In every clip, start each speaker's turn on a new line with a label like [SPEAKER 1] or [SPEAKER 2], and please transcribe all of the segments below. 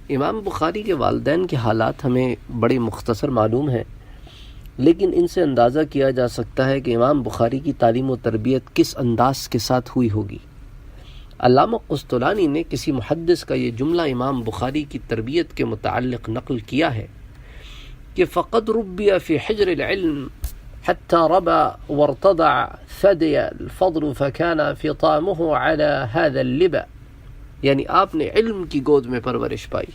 [SPEAKER 1] امام بخاری کے والدین کے حالات ہمیں بڑے مختصر معلوم ہیں، لیکن ان سے اندازہ کیا جا سکتا ہے کہ امام بخاری کی تعلیم و تربیت کس انداز کے ساتھ ہوئی ہوگی۔ علامہ قسطلانی نے کسی محدث کا یہ جملہ امام بخاری کی تربیت کے متعلق نقل کیا ہے کہ فقد ربی فی حجر العلم حتى ربى وارتضع ثدي الفضل فكان فطامه على هذا اللبا، یعنی آپ نے علم کی گود میں پرورش پائی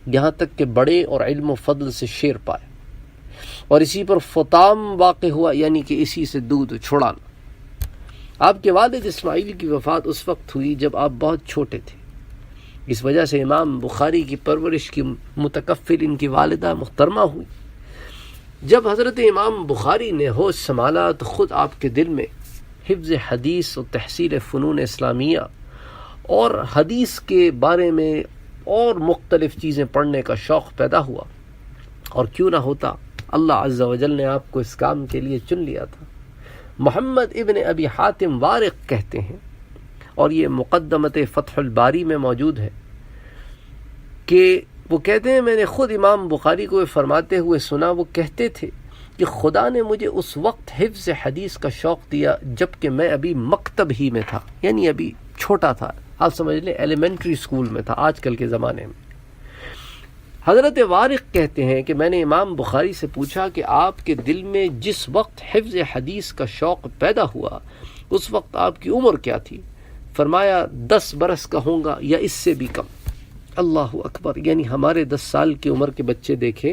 [SPEAKER 1] یہاں تک کہ بڑے اور علم و فضل سے شیر پائے، اور اسی پر فطام واقع ہوا، یعنی کہ اسی سے دودھ چھڑانا۔ آپ کے والد اسماعیل کی وفات اس وقت ہوئی جب آپ بہت چھوٹے تھے، اس وجہ سے امام بخاری کی پرورش کی متکفل ان کی والدہ محترمہ ہوئی۔ جب حضرت امام بخاری نے ہوش سنبھالا تو خود آپ کے دل میں حفظ حدیث و تحصیل فنون اسلامیہ اور حدیث کے بارے میں اور مختلف چیزیں پڑھنے کا شوق پیدا ہوا، اور کیوں نہ ہوتا، اللہ عز و جل نے آپ کو اس کام کے لیے چن لیا تھا۔ محمد ابن ابی حاتم وارق کہتے ہیں، اور یہ مقدمت فتح الباری میں موجود ہے، کہ وہ کہتے ہیں میں نے خود امام بخاری کو فرماتے ہوئے سنا، وہ کہتے تھے کہ خدا نے مجھے اس وقت حفظ حدیث کا شوق دیا جب کہ میں ابھی مکتب ہی میں تھا، یعنی ابھی چھوٹا تھا، آپ سمجھ لیں ایلیمنٹری اسکول میں تھا آج کل کے زمانے میں۔ حضرت وارق کہتے ہیں کہ میں نے امام بخاری سے پوچھا کہ آپ کے دل میں جس وقت حفظ حدیث کا شوق پیدا ہوا اس وقت آپ کی عمر کیا تھی؟ فرمایا 10 برس کا ہوں گا یا اس سے بھی کم۔ اللہ اکبر، یعنی ہمارے 10 سال کی عمر کے بچے دیکھیں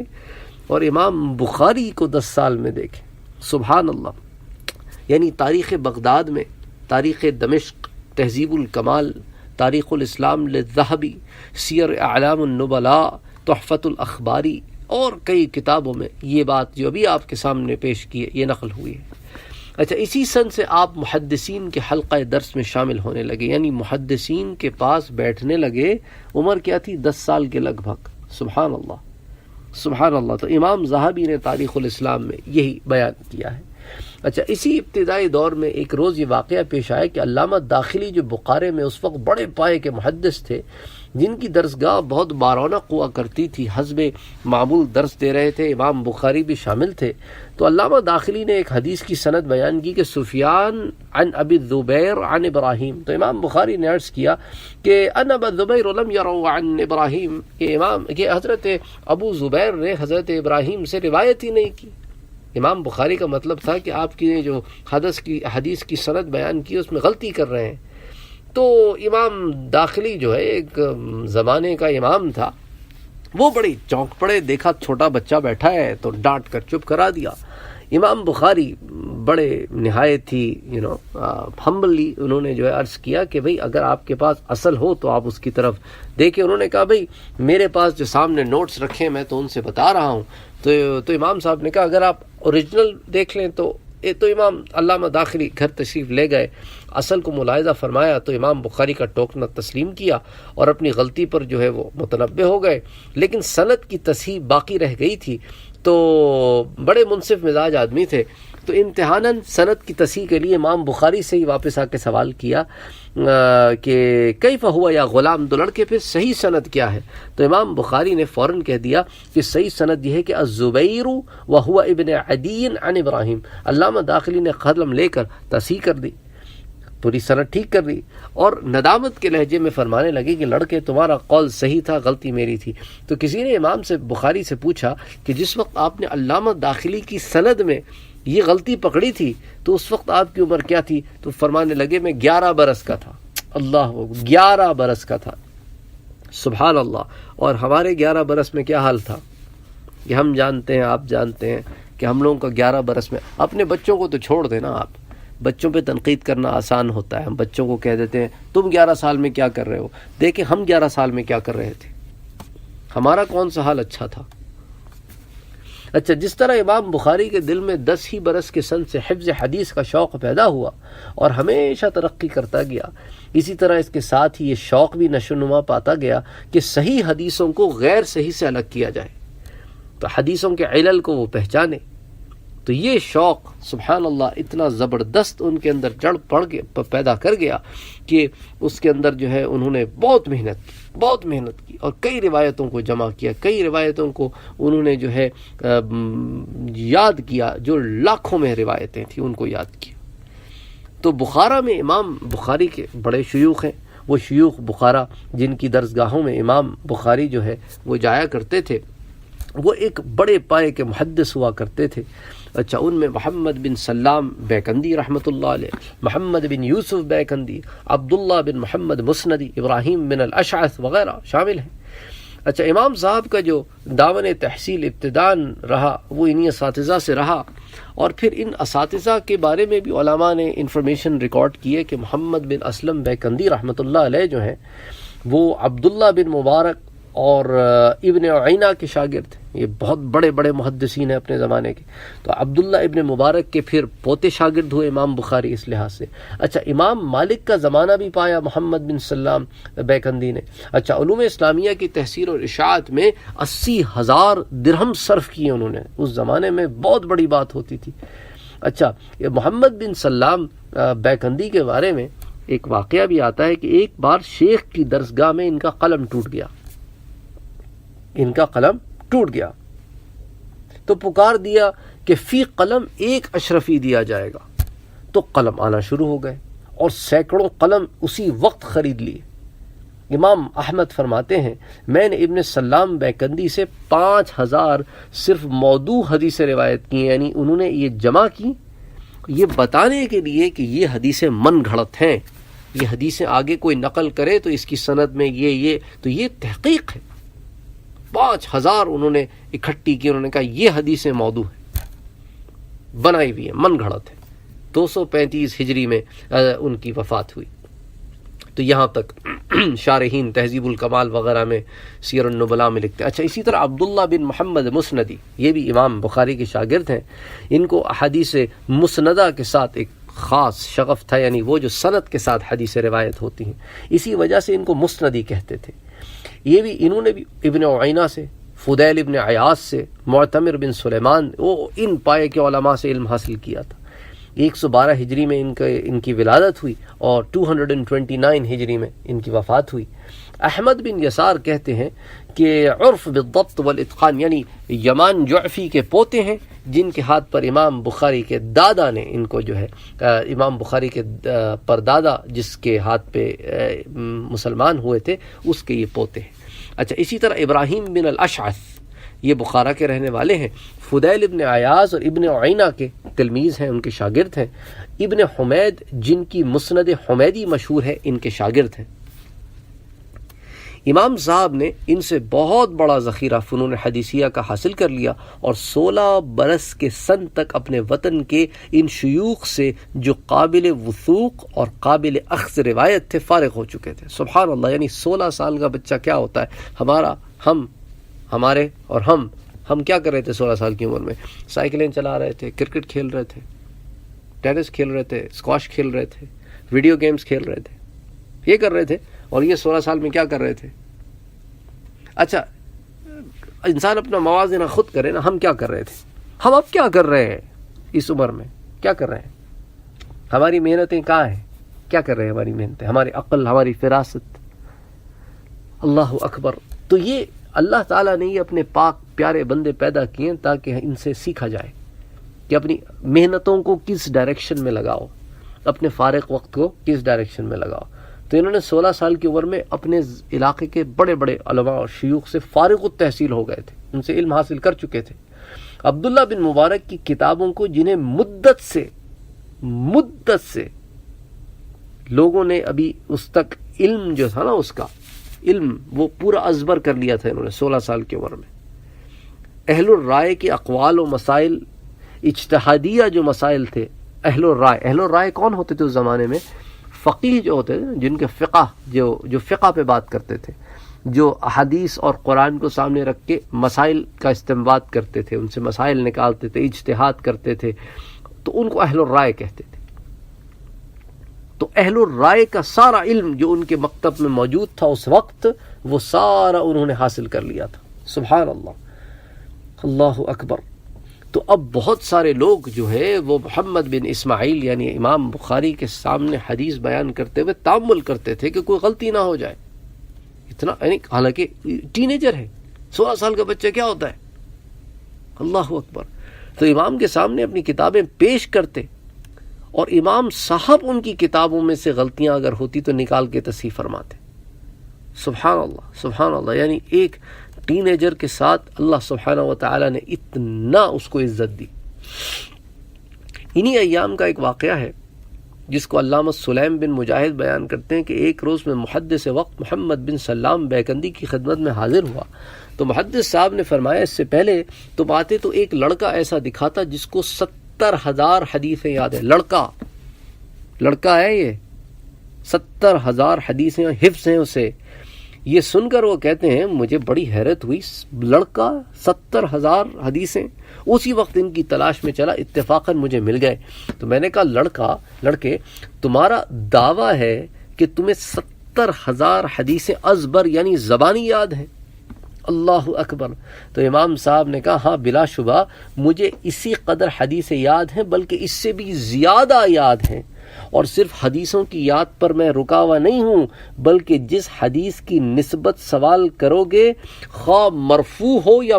[SPEAKER 1] اور امام بخاری کو 10 سال میں دیکھیں، سبحان اللہ۔ یعنی تاریخ بغداد میں، تاریخ دمشق، تہذیب الکمال، تاریخ الاسلام للذہبی، سیر اعلام النبلاء، تحفۃ الاخباری اور کئی کتابوں میں یہ بات جو ابھی آپ کے سامنے پیش کی ہے یہ نقل ہوئی ہے۔ اچھا، اسی سن سے آپ محدثین کے حلقہ درس میں شامل ہونے لگے، یعنی محدثین کے پاس بیٹھنے لگے، عمر کیا تھی؟ 10 سال کے لگ بھگ، سبحان اللہ سبحان اللہ۔ تو امام ذہبی نے تاریخ الاسلام میں یہی بیان کیا ہے۔ اچھا، اسی ابتدائی دور میں ایک روز یہ واقعہ پیش آیا کہ علامہ داخلی جو بخارے میں اس وقت بڑے پائے کے محدث تھے، جن کی درسگاہ بہت بارونق ہوا کرتی تھی، حسب معمول درس دے رہے تھے، امام بخاری بھی شامل تھے، تو علامہ داخلی نے ایک حدیث کی سند بیان کی کہ سفیان عن ابی الزبیر عن ابراہیم، تو امام بخاری نے عرض کیا کہ ان ابا الزبیر لم يروا عن ابراہیم، کہ حضرت ابو زبیر نے حضرت ابراہیم سے روایت ہی نہیں کی۔ امام بخاری کا مطلب تھا کہ آپ کی جو حدیث کی سند بیان کی اس میں غلطی کر رہے ہیں۔ تو امام داخلی جو ہے ایک زمانے کا امام تھا، وہ بڑی چونک پڑے، دیکھا چھوٹا بچہ بیٹھا ہے تو ڈانٹ کر چپ کرا دیا۔ امام بخاری بڑے نہایت ہی ہمبلی انہوں نے جو ہے عرض کیا کہ بھئی اگر آپ کے پاس اصل ہو تو آپ اس کی طرف دیکھیں۔ انہوں نے کہا بھئی میرے پاس جو سامنے نوٹس رکھے ہیں میں تو ان سے بتا رہا ہوں۔ تو امام صاحب نے کہا اگر آپ اوریجنل دیکھ لیں تو امام علامہ داخلی گھر تشریف لے گئے، اصل کو ملاحظہ فرمایا تو امام بخاری کا ٹوکنا تسلیم کیا اور اپنی غلطی پر جو ہے وہ متنبہ ہو گئے، لیکن سند کی تصحیح باقی رہ گئی تھی۔ تو بڑے منصف مزاج آدمی تھے، تو امتحاناً سند کی تصحیح کے لیے امام بخاری سے ہی واپس آ کے سوال کیا کہ کیف ہوا یا غلام، دو لڑکے پھر صحیح سند کیا ہے؟ تو امام بخاری نے فوراً کہہ دیا کہ صحیح سند یہ ہے کہ الزبیر وہو ابن عدی عن ابراہیم۔ علامہ داخلی نے قلم لے کر تصحیح کر دی، پوری سند ٹھیک کر دی، اور ندامت کے لہجے میں فرمانے لگے کہ لڑکے تمہارا قول صحیح تھا، غلطی میری تھی۔ تو کسی نے امام سے بخاری سے پوچھا کہ جس وقت آپ نے علامہ داخلی کی سند میں یہ غلطی پکڑی تھی تو اس وقت آپ کی عمر کیا تھی؟ تو فرمانے لگے میں 11 برس کا تھا۔ اللہ، 11 برس کا تھا، سبحان اللہ۔ اور ہمارے 11 برس میں کیا حال تھا کہ ہم جانتے ہیں، آپ جانتے ہیں کہ ہم لوگوں کا 11 برس میں، اپنے بچوں کو تو چھوڑ دینا، آپ بچوں پہ تنقید کرنا آسان ہوتا ہے، ہم بچوں کو کہہ دیتے ہیں تم 11 سال میں کیا کر رہے ہو، دیکھیں ہم 11 سال میں کیا کر رہے تھے، ہمارا کون سا حال اچھا تھا۔ اچھا، جس طرح امام بخاری کے دل میں 10 ہی برس کے سن سے حفظ حدیث کا شوق پیدا ہوا اور ہمیشہ ترقی کرتا گیا، اسی طرح اس کے ساتھ ہی یہ شوق بھی نشو و نما پاتا گیا کہ صحیح حدیثوں کو غیر صحیح سے الگ کیا جائے، تو حدیثوں کے علل کو وہ پہچانے۔ تو یہ شوق سبحان اللہ اتنا زبردست ان کے اندر جڑ پڑ کے پیدا کر گیا کہ اس کے اندر جو ہے انہوں نے بہت محنت کی اور کئی روایتوں کو جمع کیا، کئی روایتوں کو انہوں نے جو ہے یاد کیا، جو لاکھوں میں روایتیں تھیں ان کو یاد کیا۔ تو بخارا میں امام بخاری کے بڑے شیوخ ہیں، وہ شیوخ بخارا جن کی درسگاہوں میں امام بخاری جو ہے وہ جایا کرتے تھے، وہ ایک بڑے پائے کے محدث ہوا کرتے تھے۔ اچھا، ان میں محمد بن سلام بیکندی رحمۃ اللہ علیہ، محمد بن یوسف بیکندی، عبداللہ بن محمد مسندی، ابراہیم بن الاشعث وغیرہ شامل ہیں۔ اچھا، امام صاحب کا جو دامن تحصیل ابتدان رہا وہ انہی اساتذہ سے رہا، اور پھر ان اساتذہ کے بارے میں بھی علماء نے انفارمیشن ریکارڈ کی ہے کہ محمد بن اسلم بیکندی رحمۃ اللہ علیہ جو ہیں وہ عبداللہ بن مبارک اور ابن عینہ کے شاگرد ہیں۔ یہ بہت بڑے بڑے محدثین ہیں اپنے زمانے کے۔ تو عبداللہ ابن مبارک کے پھر پوتے شاگرد ہوئے امام بخاری اس لحاظ سے۔ اچھا، امام مالک کا زمانہ بھی پایا محمد بن سلام بیکندی نے۔ اچھا، علوم اسلامیہ کی تحصیل اور اشاعت میں 80,000 درہم صرف کیے انہوں نے، اس زمانے میں بہت بڑی بات ہوتی تھی۔ اچھا، یہ محمد بن سلام بیکندی کے بارے میں ایک واقعہ بھی آتا ہے کہ ایک بار شیخ کی درسگاہ میں ان کا قلم ٹوٹ گیا، تو پکار دیا کہ فی قلم 1 اشرفی دیا جائے گا، تو قلم آنا شروع ہو گئے اور سینکڑوں قلم اسی وقت خرید لیے۔ امام احمد فرماتے ہیں میں نے ابن سلام بیکندی سے 5,000 صرف موضوع حدیثیں روایت کی، یعنی انہوں نے یہ جمع کی یہ بتانے کے لیے کہ یہ حدیثیں من گھڑت ہیں، یہ حدیثیں آگے کوئی نقل کرے تو اس کی سند میں یہ تو یہ تحقیق ہے۔ 5,000 انہوں نے اکٹھی کی، انہوں نے کہا یہ حدیثیں موضوع ہیں، بنائی ہوئی ہیں، من گھڑت ہے۔ 235 ہجری میں ان کی وفات ہوئی۔ تو یہاں تک شارحین تہذیب الکمال وغیرہ میں، سیر النبلاء میں لکھتے ہیں۔ اچھا، اسی طرح عبداللہ بن محمد مسندی، یہ بھی امام بخاری کے شاگرد ہیں۔ ان کو احادیث مسندہ کے ساتھ ایک خاص شغف تھا، یعنی وہ جو سند کے ساتھ حدیث روایت ہوتی ہیں، اسی وجہ سے ان کو مسندی کہتے تھے۔ یہ بھی انہوں نے بھی ابن عینہ سے، فضیل ابن عیاض سے، معتمر بن سلیمان، وہ ان پائے کے علماء سے علم حاصل کیا تھا۔ 112 ہجری میں ان کی ولادت ہوئی اور 229 ہجری میں ان کی وفات ہوئی۔ احمد بن یسار کہتے ہیں کہ عرف بالضبط والاتقان، یعنی یمان جعفی کے پوتے ہیں جن کے ہاتھ پر امام بخاری کے دادا نے ان کو جو ہے امام بخاری کے پردادا جس کے ہاتھ پہ مسلمان ہوئے تھے اس کے یہ پوتے ہیں۔ اچھا، اسی طرح ابراہیم بن الاشعث، یہ بخارا کے رہنے والے ہیں، فضیل ابن عیاض اور ابن عینہ کے تلمیذ ہیں، ان کے شاگرد ہیں۔ ابن حمید جن کی مسند حمیدی مشہور ہے، ان کے شاگرد ہیں۔ امام صاحب نے ان سے بہت بڑا ذخیرہ فنون حدیثیہ کا حاصل کر لیا اور 16 برس کے سن تک اپنے وطن کے ان شیوخ سے جو قابل وثوق اور قابل اخذ روایت تھے فارغ ہو چکے تھے۔ سبحان اللہ، یعنی 16 سال کا بچہ کیا ہوتا ہے، ہم کیا کر رہے تھے 16 سال کی عمر میں؟ سائیکلیں چلا رہے تھے، کرکٹ کھیل رہے تھے، ٹینس کھیل رہے تھے، اسکواش کھیل رہے تھے، ویڈیو گیمز کھیل رہے تھے، یہ کر رہے تھے۔ اور یہ 16 سال میں کیا کر رہے تھے؟ اچھا، انسان اپنا موازنہ خود کرے نا، ہم کیا کر رہے تھے، ہم اب کیا کر رہے ہیں اس عمر میں، کیا کر رہے ہیں؟ ہماری محنتیں کہاں ہیں؟ کیا کر رہے ہیں ہماری محنتیں، ہماری عقل، ہماری فراست؟ اللہ اکبر۔ تو یہ اللہ تعالیٰ نے یہ اپنے پاک پیارے بندے پیدا کیے تاکہ ان سے سیکھا جائے کہ اپنی محنتوں کو کس ڈائریکشن میں لگاؤ، اپنے فارغ وقت کو کس ڈائریکشن میں لگاؤ۔ تو انہوں نے 16 سال کی عمر میں اپنے علاقے کے بڑے بڑے علماء اور شیوخ سے فارغ التحصیل ہو گئے تھے، ان سے علم حاصل کر چکے تھے۔ عبداللہ بن مبارک کی کتابوں کو جنہیں مدت سے لوگوں نے ابھی اس تک علم جو تھا نا، اس کا علم وہ پورا ازبر کر لیا تھا انہوں نے 16 سال کی عمر میں۔ اہل الرائے کے اقوال و مسائل، اجتہادیہ جو مسائل تھے، اہل الرائے کون ہوتے تھے اس زمانے میں؟ فقیہ جو ہوتے تھے، جن کے فقہ جو فقہ پہ بات کرتے تھے، جو حدیث اور قرآن کو سامنے رکھ کے مسائل کا استنباط کرتے تھے، ان سے مسائل نکالتے تھے، اجتہاد کرتے تھے، تو ان کو اہل الرائے کہتے تھے۔ تو اہل الرائے کا سارا علم جو ان کے مکتب میں موجود تھا اس وقت، وہ سارا انہوں نے حاصل کر لیا تھا۔ سبحان اللہ، اللہ اکبر۔ تو اب بہت سارے لوگ جو ہے وہ محمد بن اسماعیل یعنی امام بخاری کے سامنے حدیث بیان کرتے ہوئے تامل کرتے تھے کہ کوئی غلطی نہ ہو جائے. اتنا یعنی حالانکہ ٹین ایجر ہے، 16 سال کا بچہ کیا ہوتا ہے. اللہ اکبر. تو امام کے سامنے اپنی کتابیں پیش کرتے اور امام صاحب ان کی کتابوں میں سے غلطیاں اگر ہوتی تو نکال کے تصحیح فرماتے. سبحان اللہ سبحان اللہ. یعنی ایک ٹین ایجر کے ساتھ اللہ سبحانہ و تعالی نے اتنا اس کو عزت دی. انہی ایام کا ایک واقعہ ہے جس کو علامہ سلیم بن مجاہد بیان کرتے ہیں کہ ایک روز میں محدث وقت محمد بن سلام بیکندی کی خدمت میں حاضر ہوا تو محدث صاحب نے فرمایا اس سے پہلے تم آتے تو ایک لڑکا ایسا دکھاتا جس کو 70,000 حدیثیں یاد ہیں. لڑکا ہے یہ، 70,000 حدیثیں حفظ ہیں اسے. یہ سن کر وہ کہتے ہیں مجھے بڑی حیرت ہوئی، لڑکا 70,000 حدیثیں. اسی وقت ان کی تلاش میں چلا، اتفاقاً مجھے مل گئے. تو میں نے کہا لڑکے تمہارا دعویٰ ہے کہ تمہیں 70,000 حدیثیں ازبر یعنی زبانی یاد ہیں. اللہ اکبر. تو امام صاحب نے کہا ہاں بلا شبہ مجھے اسی قدر حدیثیں یاد ہیں بلکہ اس سے بھی زیادہ یاد ہیں. اور صرف حدیثوں کی یاد پر میں رکا ہوا نہیں ہوں بلکہ جس حدیث کی نسبت سوال کرو گے خواہ مرفوع ہو یا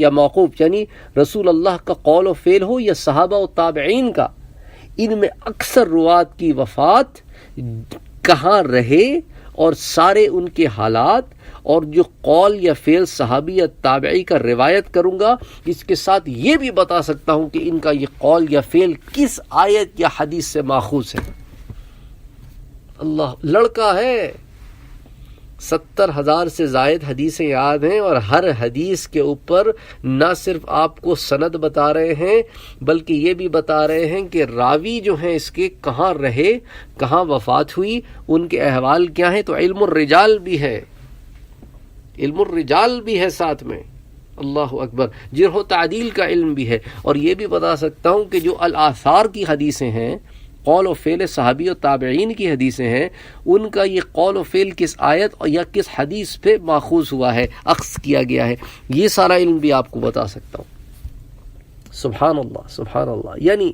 [SPEAKER 1] موقوف یعنی رسول اللہ کا قول و فعل ہو یا صحابہ و تابعین کا، ان میں اکثر روات کی وفات کہاں رہے اور سارے ان کے حالات اور جو قول یا فعل صحابی یا تابعی کا روایت کروں گا، اس کے ساتھ یہ بھی بتا سکتا ہوں کہ ان کا یہ قول یا فعل کس آیت یا حدیث سے ماخوذ ہے. اللہ. لڑکا ہے، 70,000 سے زائد حدیثیں یاد ہیں اور ہر حدیث کے اوپر نہ صرف آپ کو سند بتا رہے ہیں بلکہ یہ بھی بتا رہے ہیں کہ راوی جو ہیں اس کے کہاں رہے، کہاں وفات ہوئی، ان کے احوال کیا ہیں. تو علم الرجال بھی ہے ساتھ میں. اللہ اکبر. جرح و تعدیل کا علم بھی ہے. اور یہ بھی بتا سکتا ہوں کہ جو الآثار کی حدیثیں ہیں، قول و فعل صحابی و تابعین کی حدیثیں ہیں، ان کا یہ قول و فعل کس آیت یا کس حدیث پہ ماخوذ ہوا ہے، اخذ کیا گیا ہے، یہ سارا علم بھی آپ کو بتا سکتا ہوں. سبحان اللہ سبحان اللہ. یعنی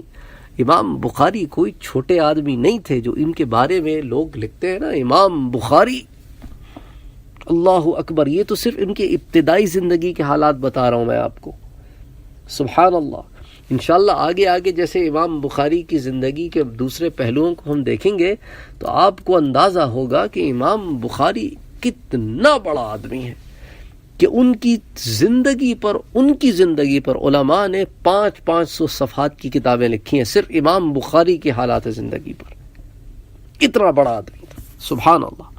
[SPEAKER 1] امام بخاری کوئی چھوٹے آدمی نہیں تھے جو ان کے بارے میں لوگ لکھتے ہیں نا امام بخاری. اللہ اکبر. یہ تو صرف ان کے ابتدائی زندگی کے حالات بتا رہا ہوں میں آپ کو. سبحان اللہ. انشاءاللہ آگے جیسے امام بخاری کی زندگی کے دوسرے پہلوؤں کو ہم دیکھیں گے تو آپ کو اندازہ ہوگا کہ امام بخاری کتنا بڑا آدمی ہے کہ ان کی زندگی پر علماء نے 500 صفحات کی کتابیں لکھی ہیں صرف امام بخاری کے حالات زندگی پر. اتنا بڑا آدمی تھا. سبحان اللہ.